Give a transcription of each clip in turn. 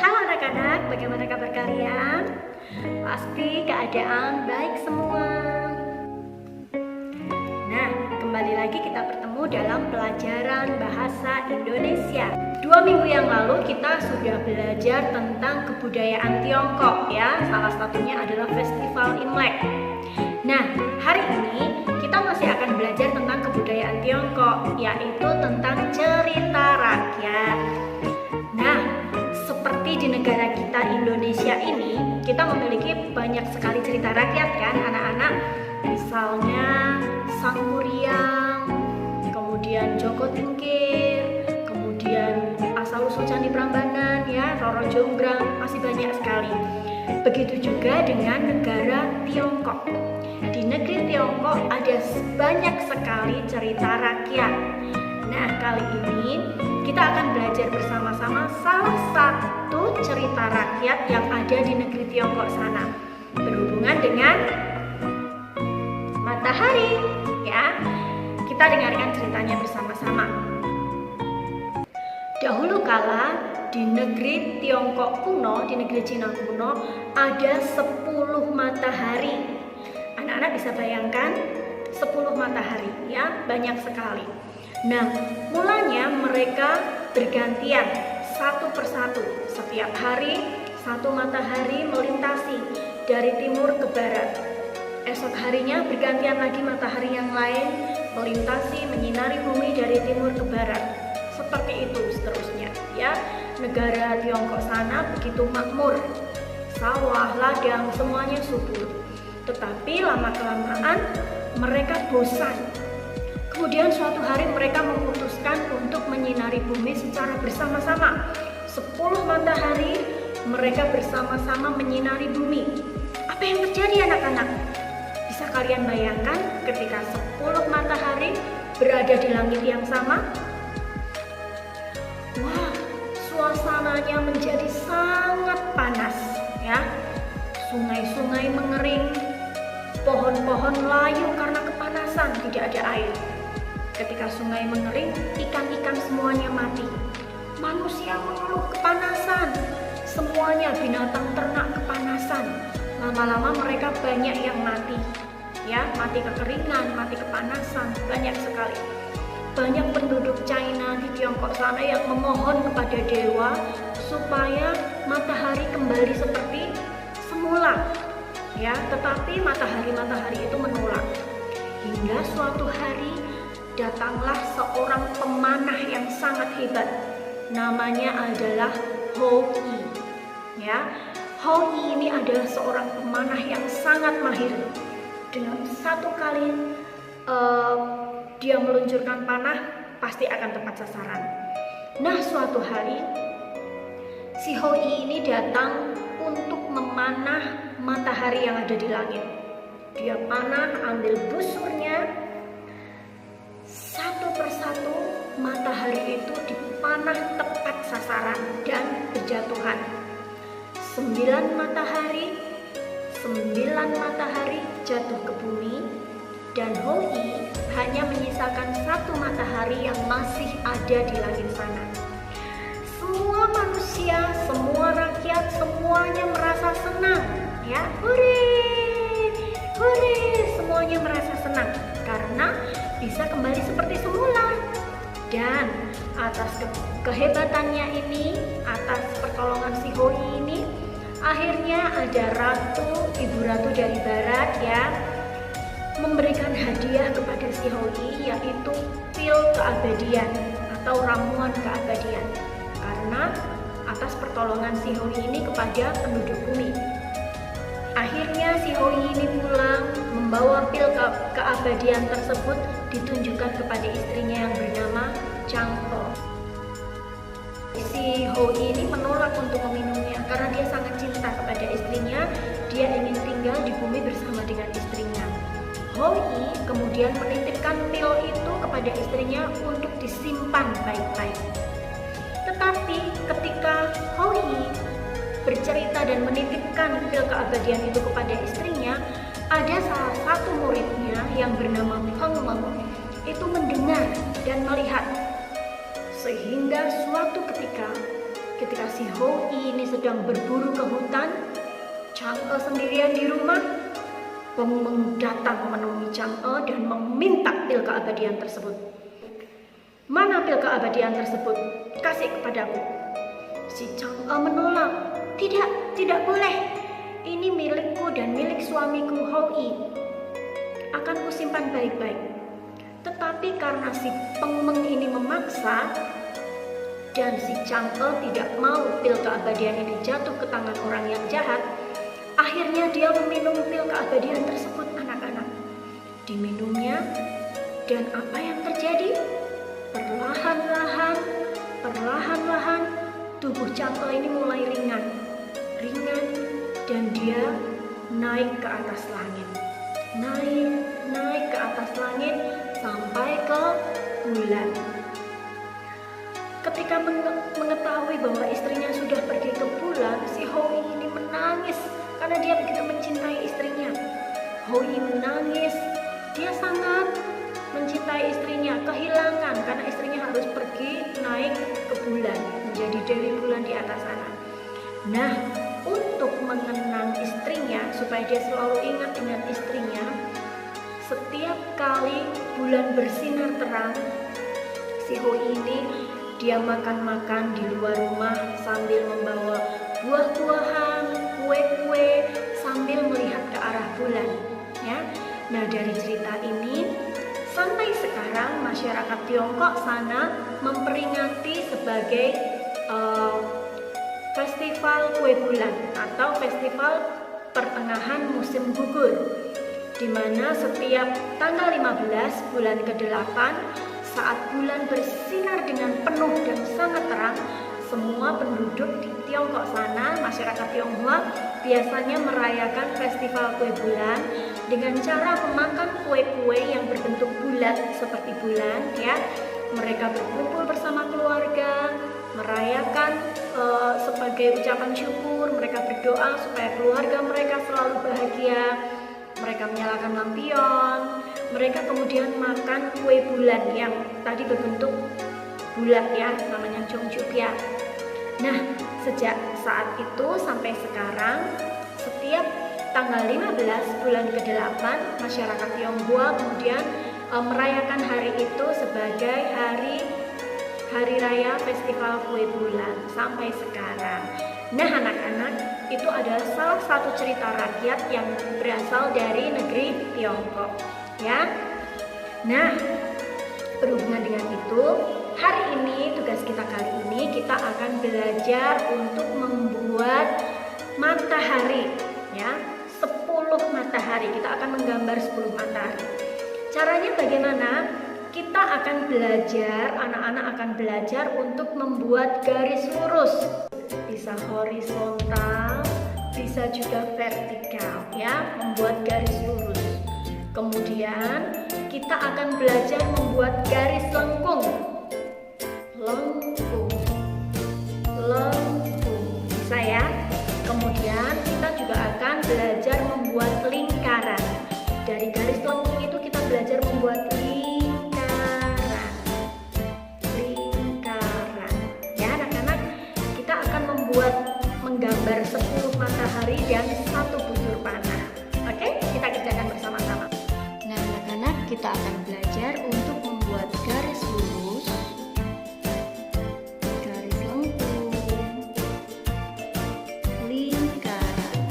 Halo anak-anak, bagaimana kabar kalian? Pasti keadaan baik semua. Nah, kembali lagi kita bertemu dalam pelajaran bahasa Indonesia. 2 minggu yang lalu kita sudah belajar tentang kebudayaan Tiongkok ya. Salah satunya adalah Festival Imlek. Nah, hari ini kita masih akan belajar tentang kebudayaan Tiongkok, yaitu tentang cerita rakyat. Nah, seperti di negara kita Indonesia ini, kita memiliki banyak sekali cerita rakyat kan anak-anak. Misalnya Sang Muryang, kemudian Joko Tingkir, kemudian Asal-usul Candi Prambanan ya, Roro Jonggrang, masih banyak sekali. Begitu juga dengan negara Tiongkok. Di negeri Tiongkok ada banyak sekali cerita rakyat. Nah, kali ini kita akan belajar bersama-sama salah satu cerita rakyat yang ada di negeri Tiongkok sana, berhubungan dengan matahari ya. Kita dengarkan ceritanya bersama-sama. Dahulu kala di negeri Tiongkok kuno, di negeri Cina kuno, ada 10 matahari. Anak-anak bisa bayangkan 10 matahari ya, banyak sekali. Nah, mulanya mereka bergantian satu persatu. Setiap hari satu matahari melintasi dari timur ke barat. Esok harinya bergantian lagi matahari yang lain melintasi, menyinari bumi dari timur ke barat. Seperti itu seterusnya ya. Negara Tiongkok sana begitu makmur. Sawah, ladang, semuanya subur. Tetapi lama-kelamaan mereka bosan. Kemudian suatu hari mereka memutuskan untuk menyinari bumi secara bersama-sama. 10 matahari mereka bersama-sama menyinari bumi. Apa yang terjadi anak-anak? Bisa kalian bayangkan ketika 10 matahari berada di langit yang sama? Wah, suasananya menjadi sangat panas ya. Sungai-sungai mengering, pohon-pohon layu karena kepanasan, tidak ada air. Ketika sungai mengering, ikan-ikan semuanya mati. Manusia mengeluh kepanasan. Semuanya binatang ternak kepanasan. Lama-lama mereka banyak yang mati. Ya, mati kekeringan, mati kepanasan, banyak sekali. Banyak penduduk China di Tiongkok sana yang memohon kepada dewa supaya matahari kembali seperti semula. Ya, tetapi matahari itu menolak. Hingga suatu hari datanglah seorang pemanah yang sangat hebat. Namanya adalah Hou Yi. Ya, Hou Yi ini adalah seorang pemanah yang sangat mahir. Dengan satu kali dia meluncurkan panah, pasti akan tepat sasaran. Nah, suatu hari si Hou Yi ini datang untuk memanah matahari yang ada di langit. Dia panah, ambil busurnya, satu persatu matahari itu dipanah tepat sasaran dan berjatuhan. 9 matahari jatuh ke bumi, dan Hou Yi hanya menyisakan 1 matahari yang masih ada di langit sana. Semua manusia, semua rakyat, semuanya merasa senang ya. Hore, semuanya merasa senang karena bisa kembali seperti semula. Dan atas kehebatannya ini, atas pertolongan si Hou Yi ini, akhirnya ada ibu ratu dari barat ya, memberikan hadiah kepada si Hou Yi, yaitu pil keabadian atau ramuan keabadian. Karena atas pertolongan si Hou Yi ini kepada penduduk bumi. Akhirnya si Hou Yi ini pulang membawa pil keabadian tersebut, ditunjukkan kepada istrinya yang bernama Chang Po. Si Hou Yi ini menolak untuk meminumnya karena dia sangat cinta kepada istrinya. Dia ingin tinggal di bumi bersama dengan istrinya. Hou Yi kemudian menitipkan pil itu kepada istrinya untuk disimpan baik-baik. Tetapi ketika Hou Yi bercerita dan menitipkan pil keabadian itu kepada istrinya, ada salah satu muridnya yang bernama Peng Meng itu mendengar dan melihat. Sehingga suatu ketika si Hou Yi ini sedang berburu ke hutan, Chang'e sendirian di rumah. Peng Meng datang menemui Chang'e dan meminta pil keabadian tersebut. Mana pil keabadian tersebut? Kasih kepadaku. Si Chang'e menolak. Tidak boleh. Ini milikku dan milik suamiku Hou Yi. Akan kusimpan baik-baik. Tetapi karena si Peng Meng ini memaksa dan si Chang'e tidak mau pil keabadian ini jatuh ke tangan orang yang jahat, akhirnya dia meminum pil keabadian tersebut, anak-anak. Diminumnya, dan apa yang terjadi? Perlahan-lahan tubuh Chang'e ini mulai ringan, dan dia naik ke atas langit. Naik ke atas langit sampai ke bulan. Ketika mengetahui bahwa istrinya sudah pergi ke bulan, si Hou Yi ini menangis karena dia begitu mencintai istrinya. Hou Yi menangis, dia sangat mencintai istrinya, kehilangan karena istrinya harus pergi naik ke bulan, menjadi dewi bulan di atas sana. Nah, untuk mengenang istrinya, supaya dia selalu ingat dengan istrinya, setiap kali bulan bersinar terang, si Hou Yi ini dia makan-makan di luar rumah sambil membawa buah-buahan, kue-kue, sambil melihat ke arah bulan, ya. Nah, dari cerita ini sampai sekarang masyarakat Tiongkok sana memperingati sebagai festival kue bulan atau festival pertengahan musim gugur, di mana setiap tanggal 15 bulan ke-8 saat bulan bersinar dengan penuh dan sangat terang, semua penduduk di Tiongkok sana, masyarakat Tionghoa biasanya merayakan festival kue bulan dengan cara memakan kue-kue yang berbentuk bulat seperti bulan, ya. Mereka berkumpul bersama keluarga, merayakan sebagai ucapan syukur. Mereka berdoa supaya keluarga mereka selalu bahagia. Mereka menyalakan lampion. Mereka kemudian makan kue bulan yang tadi berbentuk bulat, ya, namanya Chongqupia. Nah, sejak saat itu sampai sekarang, setiap tanggal 15 bulan ke-8 masyarakat Tionghoa kemudian merayakan hari itu sebagai hari raya festival kue bulan sampai sekarang. Nah, anak-anak, itu adalah salah satu cerita rakyat yang berasal dari negeri Tiongkok, ya. Nah, berhubungan dengan itu, hari ini tugas kita kali ini kita akan belajar untuk membuat matahari, ya. 10 matahari. Kita akan menggambar 10 matahari. Caranya bagaimana? Kita akan belajar, anak-anak akan belajar untuk membuat garis lurus. Bisa horizontal, bisa juga vertikal, ya, membuat garis lurus. Kemudian kita akan belajar membuat garis lengkung. Bisa, ya. Kemudian kita juga akan belajar membuat lingkaran. Dari garis lengkung itu kita belajar membuat lingkaran. Ya, anak-anak, kita akan menggambar 10 matahari dan 1 busur panah. Oke, kita kerjakan bersama-sama. Nah, anak-anak, kita akan belajar untuk membuat garis lurus, garis lengkung, lingkaran.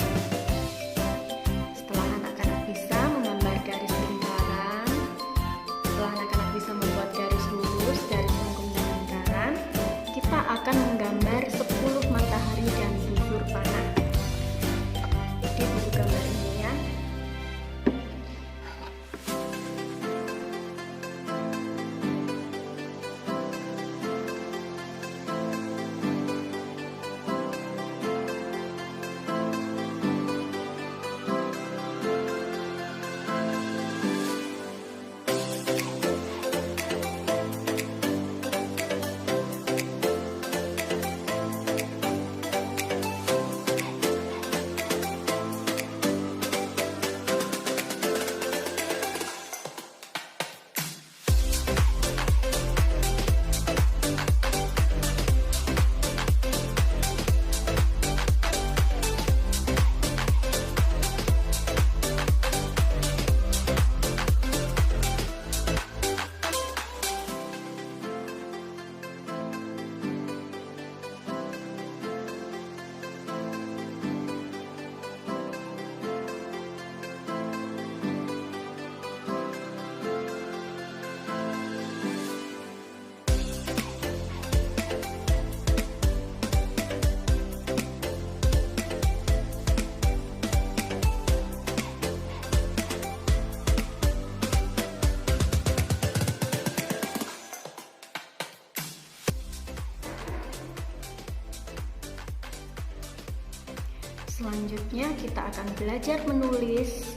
Setelah anak-anak bisa menggambar garis lingkaran, setelah anak-anak bisa membuat garis lurus, garis lengkung, dan lingkaran, kita akan menggambar 10 matahari dan busur panah di buku gambar ini, ya. Selanjutnya kita akan belajar menulis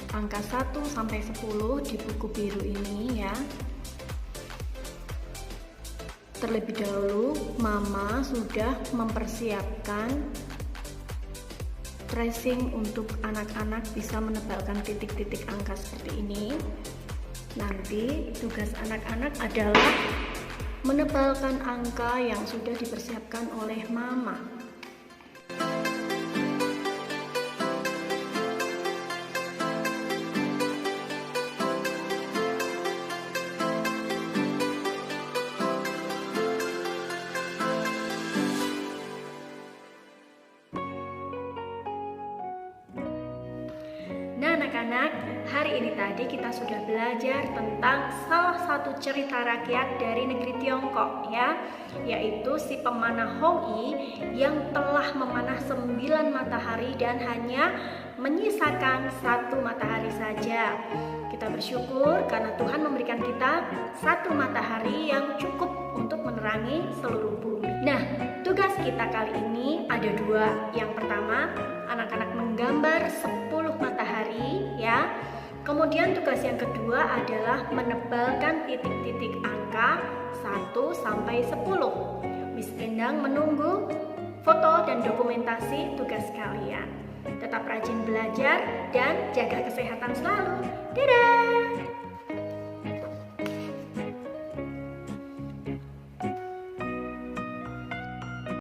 angka 1 sampai 10 di buku biru ini ya. Terlebih dahulu Mama sudah mempersiapkan tracing untuk anak-anak bisa menebalkan titik-titik angka seperti ini. Nanti tugas anak-anak adalah menebalkan angka yang sudah dipersiapkan oleh Mama. Nah anak-anak, hari ini tadi kita sudah belajar tentang salah satu cerita rakyat dari negeri Tiongkok ya, yaitu si pemanah Hong Yi yang telah memanah 9 matahari dan hanya menyisakan 1 matahari saja. Kita bersyukur karena Tuhan memberikan kita 1 matahari yang cukup untuk menerangi seluruh bumi. Nah, tugas kita kali ini ada 2. Yang pertama, anak-anak menggambar 10 matahari ya. Kemudian tugas yang kedua adalah menebalkan titik-titik angka 1 sampai 10. Miss Endang menunggu foto dan dokumentasi tugas kalian. Tetap rajin belajar dan jaga kesehatan selalu. Dadah!